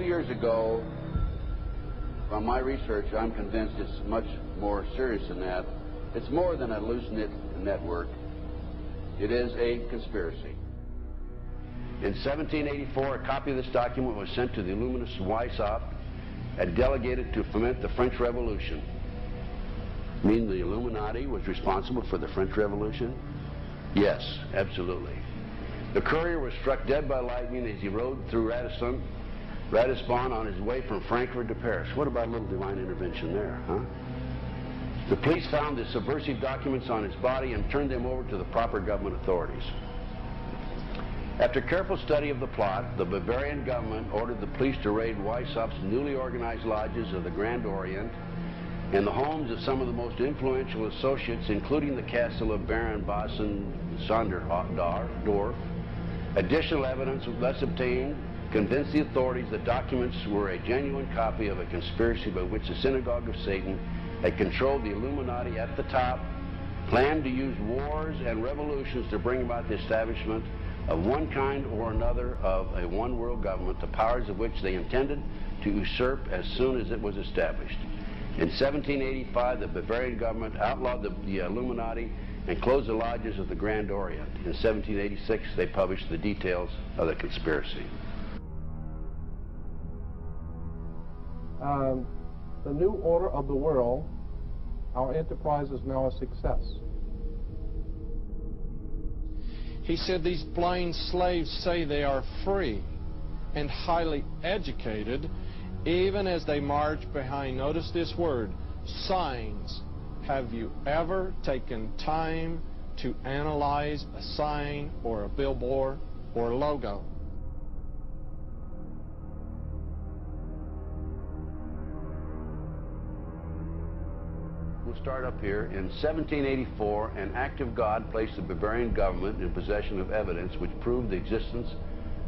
years ago, from my research, I'm convinced it's much more serious than that. It's more than a loose-knit network. It is a conspiracy. In 1784, a copy of this document was sent to the Illuminist Weishaupt and delegated to foment the French Revolution. Mean the Illuminati was responsible for the French Revolution? Yes, absolutely. The courier was struck dead by lightning as he rode through Ratisbon on his way from Frankfurt to Paris. What about a little divine intervention there, huh? The police found the subversive documents on his body and turned them over to the proper government authorities. After careful study of the plot, the Bavarian government ordered the police to raid Weishaupt's newly organized lodges of the Grand Orient and the homes of some of the most influential associates, including the castle of Baron Bossen-Sonderdorf. Additional evidence was thus obtained, convinced the authorities that documents were a genuine copy of a conspiracy by which the Synagogue of Satan had controlled the Illuminati at the top, planned to use wars and revolutions to bring about the establishment of one kind or another of a one-world government, the powers of which they intended to usurp as soon as it was established. In 1785, the Bavarian government outlawed the Illuminati and closed the lodges of the Grand Orient. In 1786, they published the details of the conspiracy. The new order of the world, our enterprise is now a success. He said these blind slaves say they are free and highly educated, even as they march behind, notice this word, signs. Have you ever taken time to analyze a sign or a billboard or a logo? We'll start up here. In 1784, an act of God placed the Bavarian government in possession of evidence which proved the existence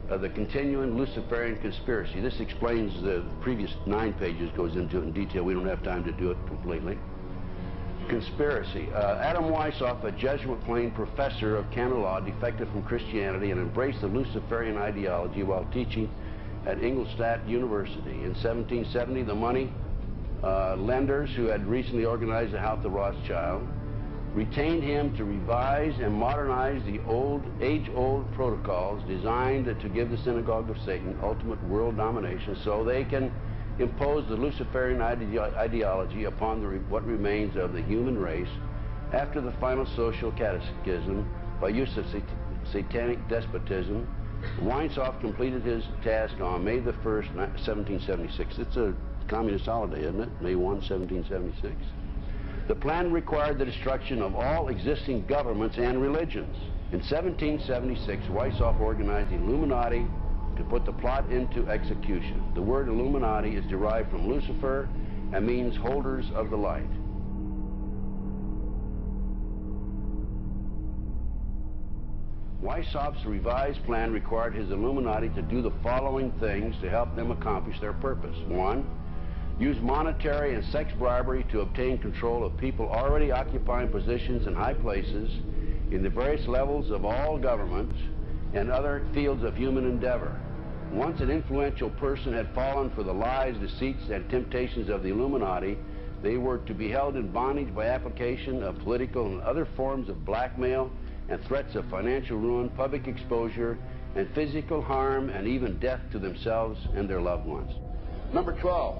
of the continuing Luciferian conspiracy. This explains the previous 9 pages, goes into it in detail. We don't have time to do it completely. Conspiracy. Adam Weishaupt, a Jesuit-trained professor of canon law, defected from Christianity and embraced the Luciferian ideology while teaching at Ingolstadt University. In 1770, the money lenders who had recently organized the House of Rothschild retained him to revise and modernize the age-old protocols designed to give the Synagogue of Satan ultimate world domination so they can impose the Luciferian ideology upon what remains of the human race after the final social cataclysm by use of satanic despotism. Weishaupt completed his task on May the 1st, 1776. It's a communist holiday, isn't it? May 1, 1776. The plan required the destruction of all existing governments and religions. In 1776, Weishaupt organized the Illuminati to put the plot into execution. The word Illuminati is derived from Lucifer and means holders of the light. Weishaupt's revised plan required his Illuminati to do the following things to help them accomplish their purpose. 1, use monetary and sex bribery to obtain control of people already occupying positions in high places in the various levels of all governments and other fields of human endeavor. Once an influential person had fallen for the lies, deceits, and temptations of the Illuminati, they were to be held in bondage by application of political and other forms of blackmail and threats of financial ruin, public exposure, and physical harm, and even death to themselves and their loved ones. Number 12,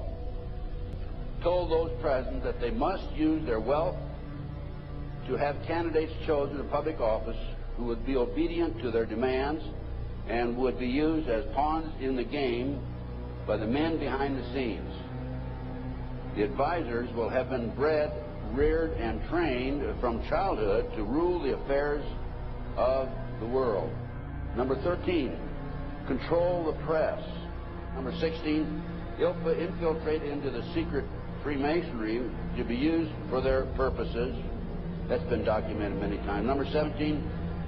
told those present that they must use their wealth to have candidates chosen to public office who would be obedient to their demands and would be used as pawns in the game by the men behind the scenes. The advisors will have been bred, reared, and trained from childhood to rule the affairs of the world. Number 13, control the press. Number 16, infiltrate into the secret Freemasonry to be used for their purposes. That's been documented many times. Number 17,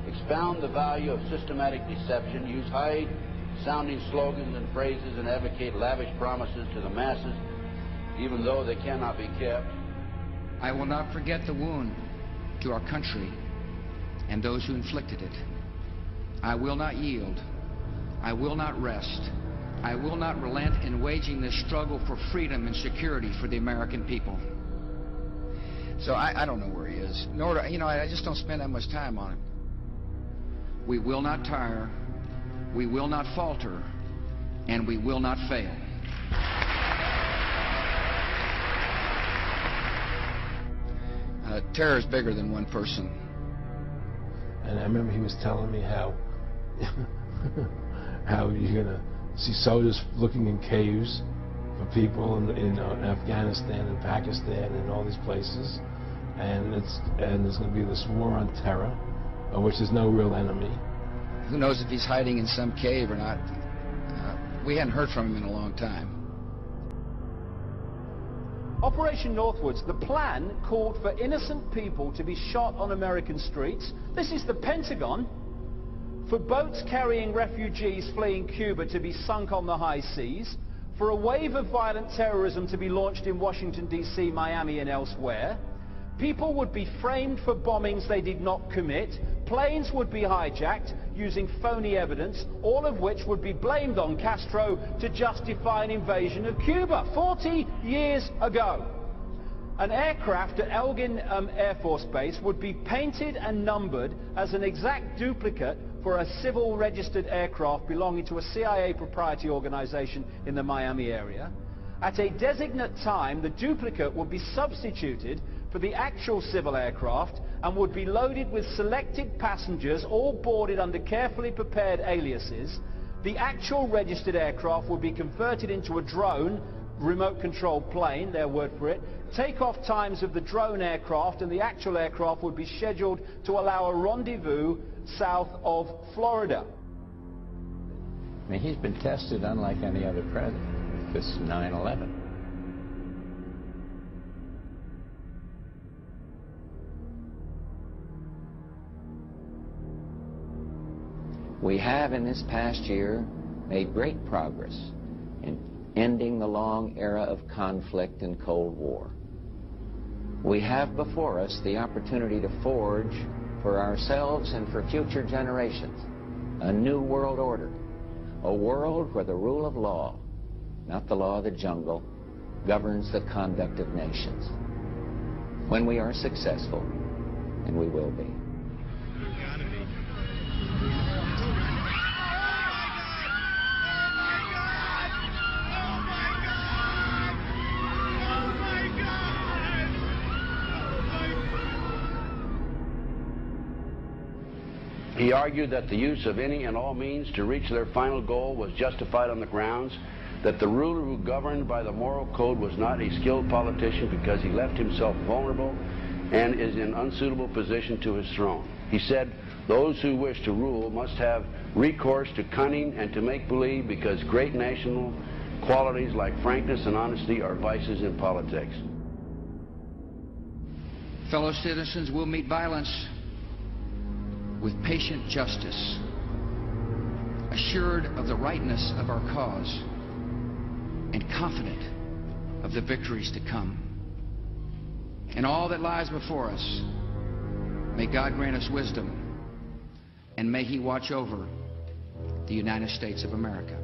expound the value of systematic deception, use high-sounding slogans and phrases, and advocate lavish promises to the masses, even though they cannot be kept. I will not forget the wound to our country and those who inflicted it. I will not yield. I will not rest I will not relent in waging this struggle for freedom and security for the American people. So I don't know where he is. Nor do, I just don't spend that much time on him. We will not tire, we will not falter, and we will not fail. Terror is bigger than one person. And I remember he was telling me how how you're gonna see soldiers looking in caves for people in Afghanistan and Pakistan and all these places, and there's gonna be this war on terror, of which there's no real enemy. Who knows if he's hiding in some cave or not? We hadn't heard from him in a long time. Operation Northwoods, the plan called for innocent people to be shot on American streets. This is the Pentagon. For boats carrying refugees fleeing Cuba to be sunk on the high seas. For a wave of violent terrorism to be launched in Washington, D.C., Miami, and elsewhere. People would be framed for bombings they did not commit. Planes would be hijacked using phony evidence, all of which would be blamed on Castro to justify an invasion of Cuba 40 years ago. An aircraft at Elgin Air Force Base would be painted and numbered as an exact duplicate for a civil registered aircraft belonging to a CIA proprietary organization in the Miami area. At a designate time, the duplicate would be substituted for the actual civil aircraft and would be loaded with selected passengers, all boarded under carefully prepared aliases. The actual registered aircraft would be converted into a drone, remote controlled plane, their word for it. Takeoff times of the drone aircraft and the actual aircraft would be scheduled to allow a rendezvous south of Florida. I mean, he's been tested unlike any other president with this 9/11. We have in this past year made great progress in ending the long era of conflict and Cold War. We have before us the opportunity to forge for ourselves and for future generations a new world order, a world where the rule of law, not the law of the jungle, governs the conduct of nations. When we are successful, and we will be. He argued that the use of any and all means to reach their final goal was justified on the grounds that the ruler who governed by the moral code was not a skilled politician because he left himself vulnerable and is in unsuitable position to his throne. He said those who wish to rule must have recourse to cunning and to make-believe because great national qualities like frankness and honesty are vices in politics. Fellow citizens, will meet violence with patient justice, assured of the rightness of our cause, and confident of the victories to come. In all that lies before us, may God grant us wisdom, and may He watch over the United States of America.